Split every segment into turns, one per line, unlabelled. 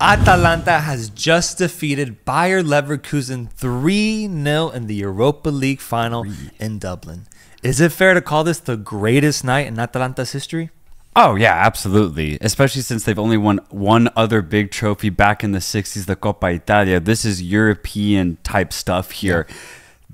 Atalanta has just defeated Bayer Leverkusen 3-0 in the Europa League final in Dublin. Is it fair to call this the greatest night in Atalanta's history?
Oh, yeah, absolutely. Especially since they've only won one other big trophy back in the 60s, the Coppa Italia. This is European type stuff here. Yeah.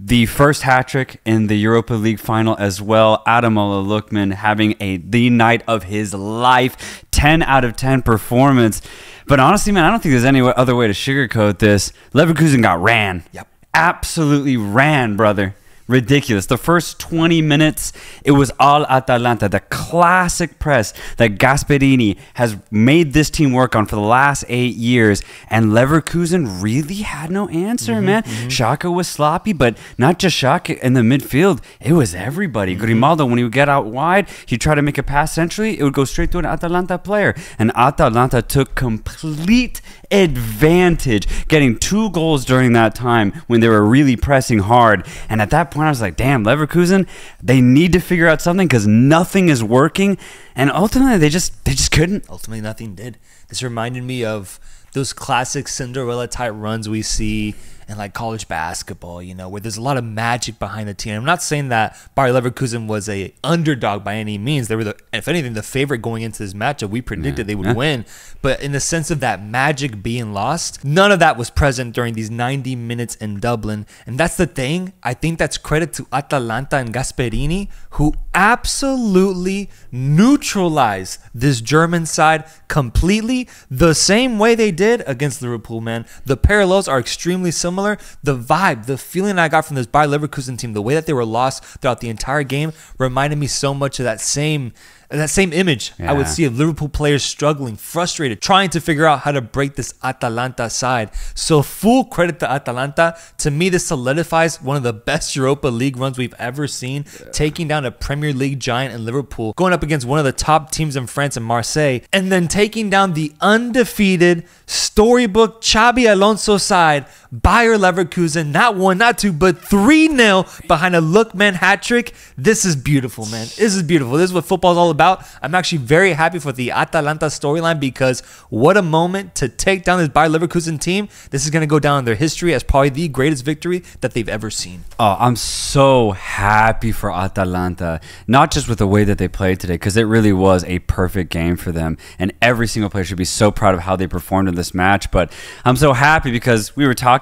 The first hat-trick in the Europa League final as well. Lookman having the night of his life. 10 out of 10 performance. But honestly, man, I don't think there's any other way to sugarcoat this. Leverkusen got ran.
Yep.
Absolutely ran, brother. Ridiculous. The first 20 minutes, it was all Atalanta. The classic press that Gasperini has made this team work on for the last 8 years. And Leverkusen really had no answer, man. Xhaka was sloppy, but not just Xhaka in the midfield. It was everybody. Grimaldo, when he would get out wide, he'd try to make a pass centrally. It would go straight to an Atalanta player. And Atalanta took complete advantage, getting 2 goals during that time when they were really pressing hard. And at that point, I was like, damn, Leverkusen, they need to figure out something because nothing is working. And ultimately, they just couldn't.
Ultimately, nothing did. This reminded me of those classic Cinderella type runs we see in like college basketball, you know, where there's a lot of magic behind the team. I'm not saying that Bayer Leverkusen was a underdog by any means. They were, if anything, the favorite going into this matchup. We predicted they would win. But in the sense of that magic being lost, none of that was present during these 90 minutes in Dublin. And that's the thing. I think that's credit to Atalanta and Gasperini, who absolutely neutralized this German side completely the same way they did against Liverpool, man. The parallels are extremely similar. The vibe, the feeling I got from this Bayer Leverkusen team, the way that they were lost throughout the entire game reminded me so much of that same image I would see of Liverpool players struggling, frustrated, trying to figure out how to break this Atalanta side. So full credit to Atalanta. To me, this solidifies one of the best Europa League runs we've ever seen, taking down a Premier League giant in Liverpool, going up against one of the top teams in France in Marseille, and then taking down the undefeated storybook Xabi Alonso side, Bayer Leverkusen, not 1, not 2, but 3-0 behind a Lookman hat-trick. This is beautiful, man. This is beautiful. This is what football's all about. I'm actually very happy for the Atalanta storyline because what a moment to take down this Bayer Leverkusen team. This is going to go down in their history as probably the greatest victory that they've ever seen.
Oh, I'm so happy for Atalanta, not just with the way that they played today, because it really was a perfect game for them. And every single player should be so proud of how they performed in this match. But I'm so happy because we were talking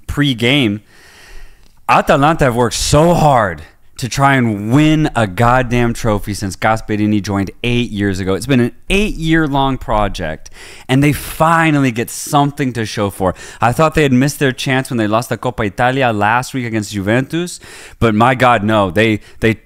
pre-game. Atalanta have worked so hard to try and win a goddamn trophy since Gasperini joined 8 years ago. It's been an 8-year-long project, and they finally get something to show for. I thought they had missed their chance when they lost the Coppa Italia last week against Juventus, but my God, no. They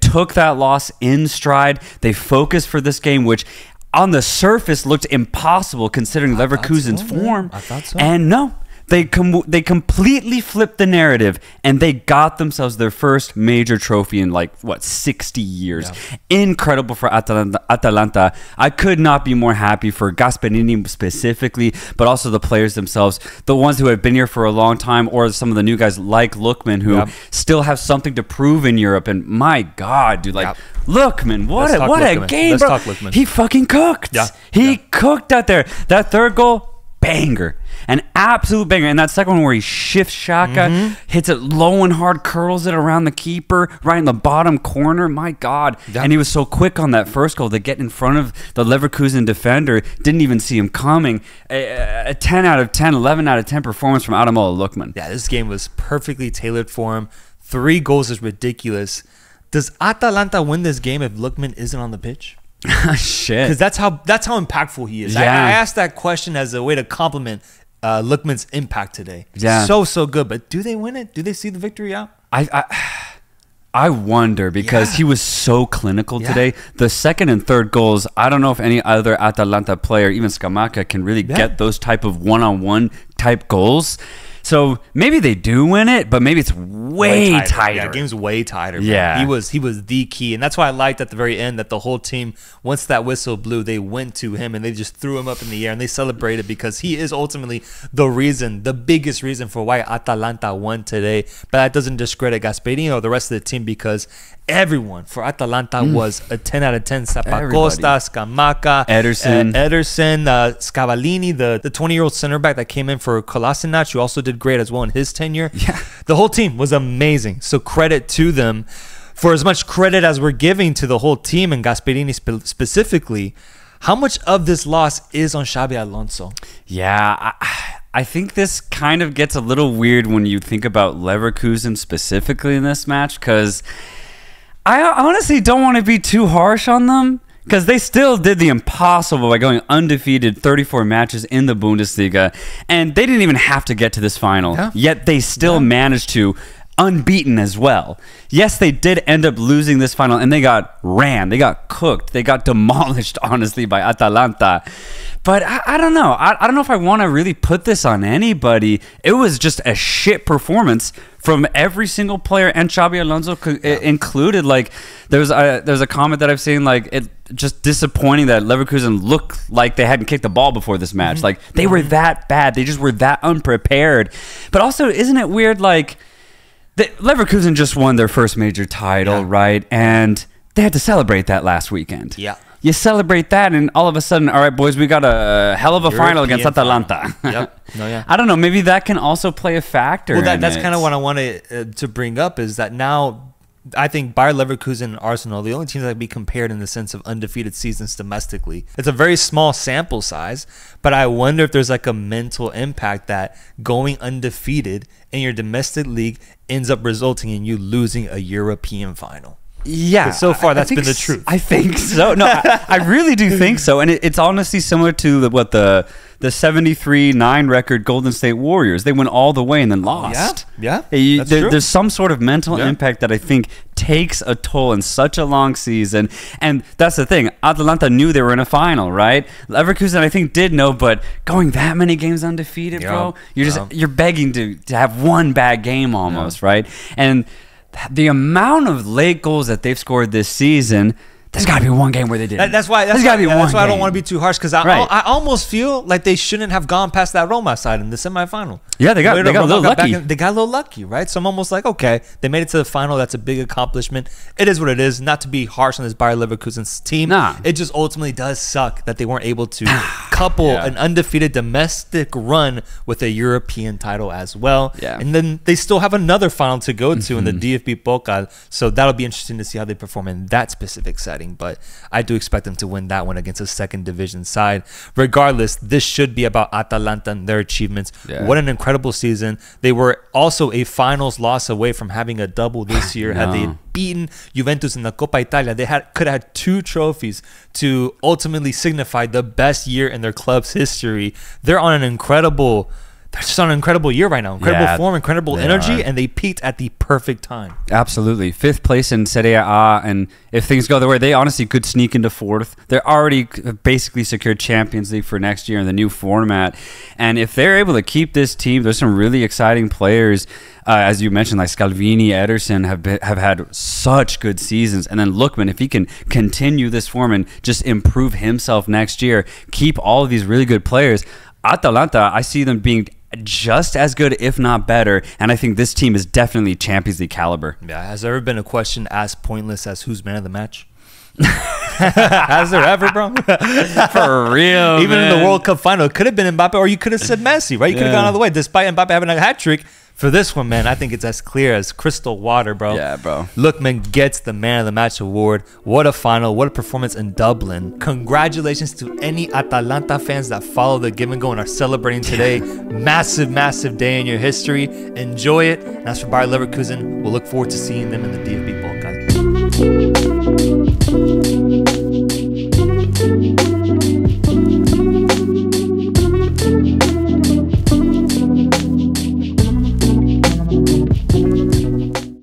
took that loss in stride. They focused for this game, which on the surface looked impossible considering Leverkusen's form.
I thought so.
And no. They completely flipped the narrative, and they got themselves their first major trophy in, like, what, 60 years. Yeah. Incredible for Atalanta. I could not be more happy for Gasperini specifically, but also the players themselves, the ones who have been here for a long time, or some of the new guys like Lookman, who still have something to prove in Europe. And my God, dude, like, Lookman, what a game, bro. He fucking cooked. Yeah. He cooked out there. That third goal, banger. An absolute banger. And that second one where he shifts Xhaka, hits it low and hard, curls it around the keeper, right in the bottom corner. My God. Yeah. And he was so quick on that first goal to get in front of the Leverkusen defender. Didn't even see him coming. A 10 out of 10, 11 out of 10 performance from Lookman.
Yeah, this game was perfectly tailored for him. 3 goals is ridiculous. Does Atalanta win this game if Lookman isn't on the pitch?
Shit.
Because that's how impactful he is.
Yeah.
I asked that question as a way to compliment Lookman's impact today.
Yeah.
So good. But do they win it? Do they see the victory out?
I wonder because he was so clinical today. The second and third goals, I don't know if any other Atalanta player, even Scamacca, can really get those type of one-on-one type goals. So maybe they do win it, but maybe it's way tighter.
Yeah, the game's way tighter. Man.
Yeah,
he was the key, and that's why I liked at the very end that the whole team, once that whistle blew, they went to him and they just threw him up in the air and they celebrated because he is ultimately the reason, the biggest reason for why Atalanta won today. But that doesn't discredit Gasperini or the rest of the team because everyone for Atalanta was a 10 out of 10. Zappacosta, Scamacca,
Ederson,
Scavalini, the 20-year-old center back that came in for Kolasinac, who also did great as well in his tenure.
Yeah.
The whole team was amazing. So credit to them. For as much credit as we're giving to the whole team and Gasperini specifically, how much of this loss is on Xabi Alonso?
Yeah, I think this kind of gets a little weird when you think about Leverkusen specifically in this match, because I honestly don't want to be too harsh on them, because they still did the impossible by going undefeated 34 matches in the Bundesliga, and they didn't even have to get to this final, yet they still managed to, unbeaten as well. Yes, they did end up losing this final, and they got ran. They got cooked. They got demolished, honestly, by Atalanta. But I don't know. I don't know if I want to really put this on anybody. It was just a shit performance from every single player, and Xabi Alonso included. Like, there's a comment that I've seen, like, it just disappointing that Leverkusen looked like they hadn't kicked the ball before this match. Like, they were that bad. They just were that unprepared. But also, isn't it weird, like, Leverkusen just won their first major title, right? And they had to celebrate that last weekend.
Yeah.
You celebrate that, and all of a sudden, all right, boys, we got a hell of a final against Atalanta. I don't know. Maybe that can also play a factor.
Well, that's kind of what I wanted to bring up, is that now I think Bayer Leverkusen and Arsenal, the only teams that can be compared in the sense of undefeated seasons domestically. It's a very small sample size, but I wonder if there's like a mental impact that going undefeated in your domestic league ends up resulting in you losing a European final.
Yeah,
so far that's been the truth.
I think so. No, I really do think so, and it's honestly similar to what the 73-9 record Golden State Warriors. They went all the way and then lost. There's some sort of mental impact that I think takes a toll in such a long season, and that's the thing. Atalanta knew they were in a final, right? Leverkusen, I think, did know, but going that many games undefeated, bro, you're begging to have one bad game almost, right? And the amount of late goals that they've scored this season, there's got to be one game where they didn't.
That's why I don't want to be too harsh, because I almost feel like they shouldn't have gone past that Roma side in the semifinal.
Yeah, they got a little lucky.
They got a little lucky, right? So I'm almost like, okay, they made it to the final. That's a big accomplishment. It is what it is. Not to be harsh on this Bayer Leverkusen's team. It just ultimately does suck that they weren't able to couple an undefeated domestic run with a European title as well. And then they still have another final to go to in the DFB Pokal. So that'll be interesting to see how they perform in that specific setting. But I do expect them to win that one against a second division side. Regardless, this should be about Atalanta and their achievements. What an incredible season. They were also a finals loss away from having a double this year. Had they beaten Juventus in the Coppa Italia, they could have had 2 trophies to ultimately signify the best year in their club's history. They're just on an incredible year right now. Incredible form, incredible energy, and they peaked at the perfect time.
Absolutely. 5th place in Serie A, and if things go their way, they honestly could sneak into 4th. They're already basically secured Champions League for next year in the new format. And if they're able to keep this team, there's some really exciting players. As you mentioned, like Scalvini, Ederson have had such good seasons. And then Lookman, if he can continue this form and just improve himself next year, keep all of these really good players, Atalanta, I see them being just as good, if not better, and I think this team is definitely Champions League caliber.
Yeah, has there ever been a question as pointless as who's man of the match? Has there ever, bro?
For real,
even
man.
In the World Cup final, it could have been Mbappe, or you could have said Messi, right? You could have gone all the way, despite Mbappe having a hat trick. For this one, man, I think it's as clear as crystal water, bro.
Yeah, bro.
Lookman gets the Man of the Match award. What a final. What a performance in Dublin. Congratulations to any Atalanta fans that follow the Give and Go and are celebrating today. Massive, massive day in your history. Enjoy it. And as for Bayer Leverkusen, we'll look forward to seeing them in the DFB Pokal.